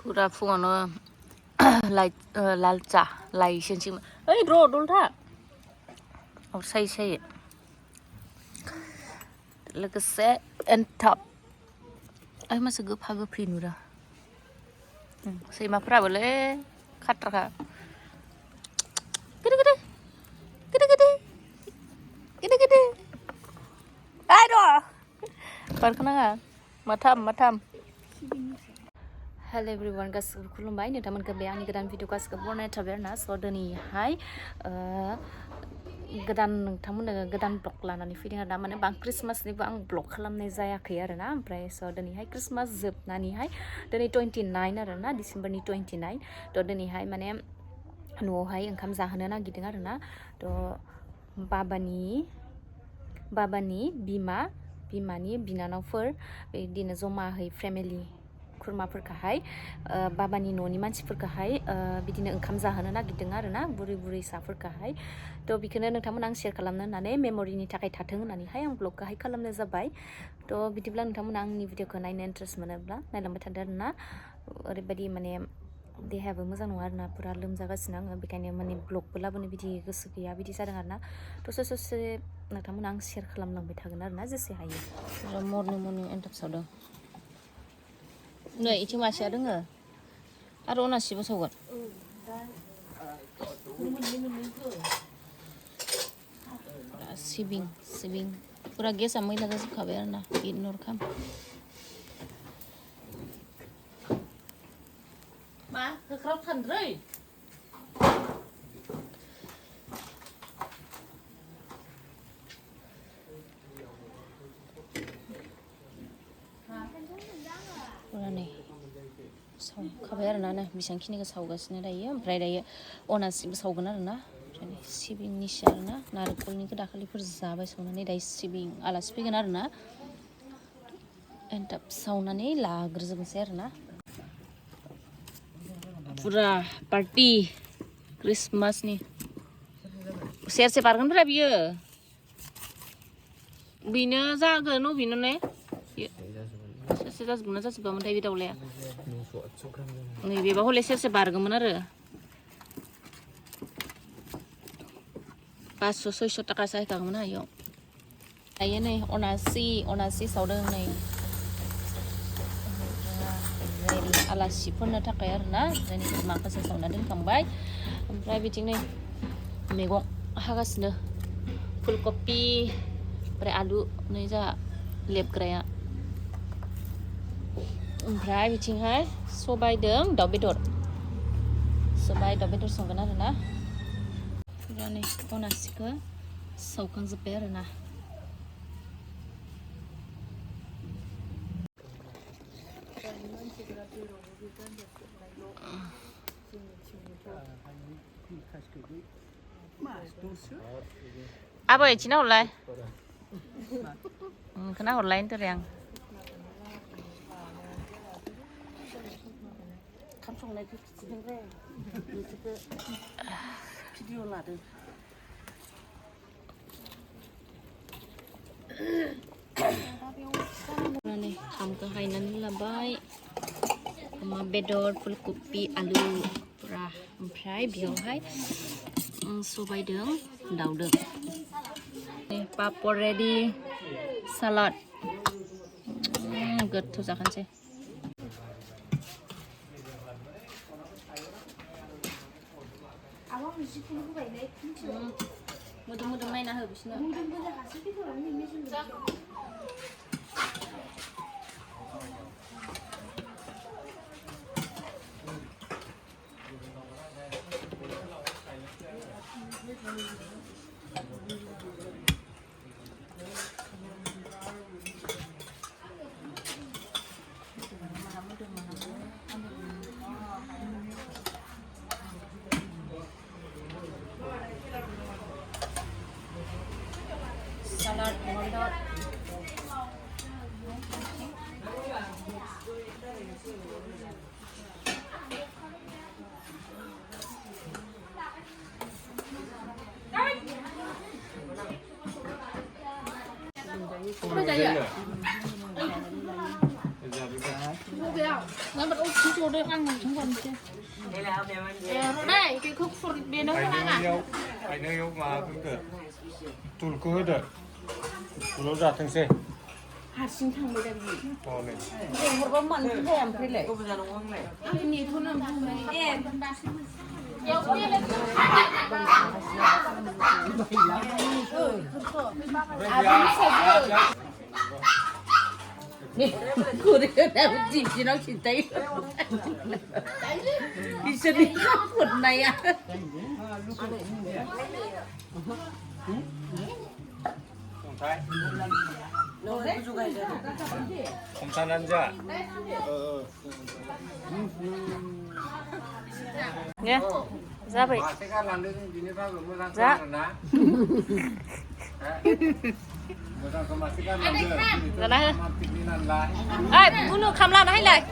Pura fuano like lalcha like senchim. Hey bro, dolta. Or say. Look at set and top. I must go hug a pinura. Say my probably katraka. Get. I don't. Parkana. Matam. Hello everyone, guys. Kulumbai. Ni taman kebiang ni kedan video guys keborna taberna. So deni hai. Kedan tamun kedan blog lana ni feeding ada mana bang Christmas ni bang blog kalam ni zaya kaya rana. Amprai so deni hai Christmas zip nani hai. Deni 29 rana December ni 29. To deni hai mana nuo hai engkam zahana na gitu rana. To babani bimani binanawfोर बिदिनो जमाहै family खुरमाफोरखौहाय बाबानि न'नि मानसिफोरखौहाय बिदिनो ओंखाम जाहोनो नागिरदों आरोना बुरैसाफोरखौहाय थ' बेखौनो नोंथांमोन आं शेयार खालामनो होननानै मेम'रिनि थाखाय थाथों होननानैहाय आं ब्लगखौहाय खालामनाय जाबाय थ' बिदिब्ला नोंथांमोन आंनि भिडिअखौ नायनो इन्ट्रेस्ट मोनोब्ला नायलांबाय थादो आरोना ओरैबायदि माने देहायाबो मोजां नङा आरोना पुरा लोमजागासिनो आङो बेखायनो माने ब्लगबो लाबोनो बिदि गोसो गैया बिदि जादों आरोना थ' ससे नोंथांमोन आं शेयार खालामलांबाय थागोन आरोना जेसे हायो मर्निं एन्टाब सावदों नै इथिं मासेया दोङो आरो अनासिबो सावगोन सिबिं पुरा गेसा मैला जाजोबखाबाय आरोना इगनर खाम मा होख्राव थानद्रै पुरानै सावखाबाय आरोना बेसेबांखिनिखौ सावगासिनो दायो ओमफ्राय दायो अनासिबो सावगोन आरोना ओमफ्राय सिबिंनिसो आरोना नारेंखलनिखौ दाखालिफोर जाबाय सावनानै दायो सिबिं आलासि फैगोन आरोना एन्टाब सावनानै लाग्रोजोबनोसै आरोना पुरा पार्टि क्रिसमासनि सेरसे बारगोनफ्रा बियो बेनो जागोन अबेनो ने सेरसे जाजोबगोन जाजोबामोनथाय बे दाउलाया नैबेबा हले सेरसे बारगौमोन आरो 500-600 थाखा जाहैखागौमोन आयौ दायो नै अनासि सावदों नै रेडि आलासिफोरनो थाखाय आरोना जोंनि माखासे सावना दोनखांबाय ओमफ्राय बिथिं नै मैगं हागासिनो फुलकबि ओमफ्राय आलु नै जा लेबग्राया ओमफ्राय बिथिंहाय सबायजों दाउ बेदर संगोन आरोना पुरा नै अनासिखौ सावखांजोब्बाय आरोना आबै इथिना हरलाय खोना हरलाय होनथारो आं ओंखाम संनायखौ खिथिदों रे नोंसोरखौ भिडिअ लादों नै ओंखामखौ हायनानै लाबाय अमा बेदर फुलकबि आलु पुरा ओमफ्राय बेयावहाय सबायजों दाउदों पापर रेडि सालाद गोथाव जाखानोसै मोदोम नायना हो बिसोरनो salad hotdog được ăn một chúng con chứ. Rồi đây, cái khúc phụt bên đó Phải nó ăn à? nơi yêu mà cũng được. Tụi cứ được. Tụi ra thằng xe. 하신 탕 먹다 비. 네. 이거 뭐 만든 햄 그래. 아니 돈은 예. 그래 집지랑 진짜 이선이 못 나야. 공산 앉아. Nghe, ra vậy. Dạ. Ra đây. Ai, muốn khăm lan hay lại?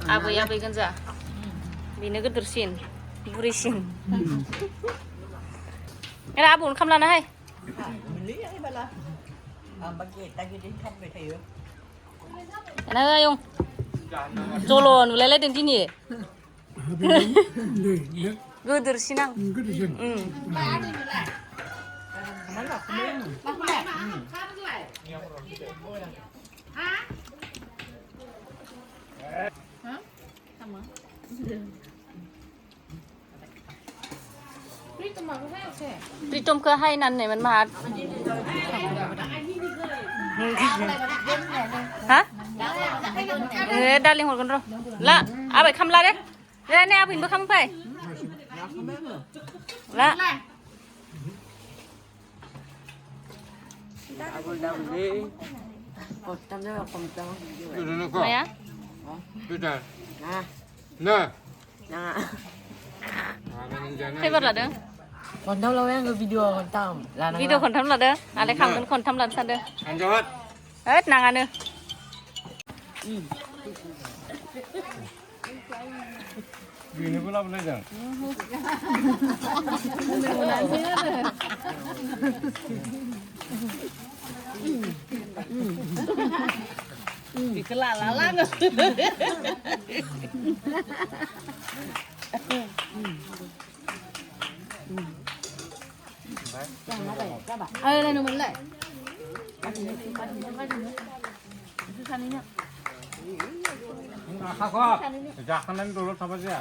Abi kan za. Bini ke tersin, burisin. Cái đó buồn khăm lan hay? Cái này không? Jolo nu lele den dini. Gudur sinang. Pritom ke hai nan này mình mà. Hả? Đa linh hồn con rồi. Là, phải khăm la đấy. Đây nè, mình bước khăm phải. Là. Mày á? Nè. Thế vật là được. Còn đâu lâu em cái video còn tao là Video còn thấm là được. À lấy khăm còn thấm lần sao được. Ăn cho hết. Hết nàng ăn được. Vì nó có lắm đấy chẳng. Vì cái là rồi. Đây nó mình lại. Kakak, sejak kanan dulu sama dia.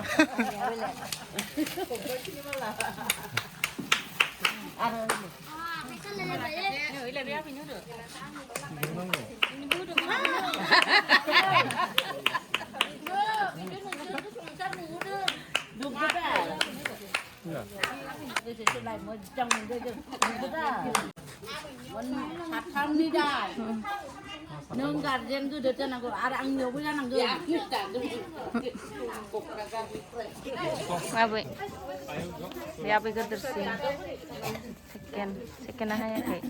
Nâng garden cứ được cho nàng ăn ăn nhiều với nàng gửi. Abi. Ya abi ke tersin. Sekian aja kayak.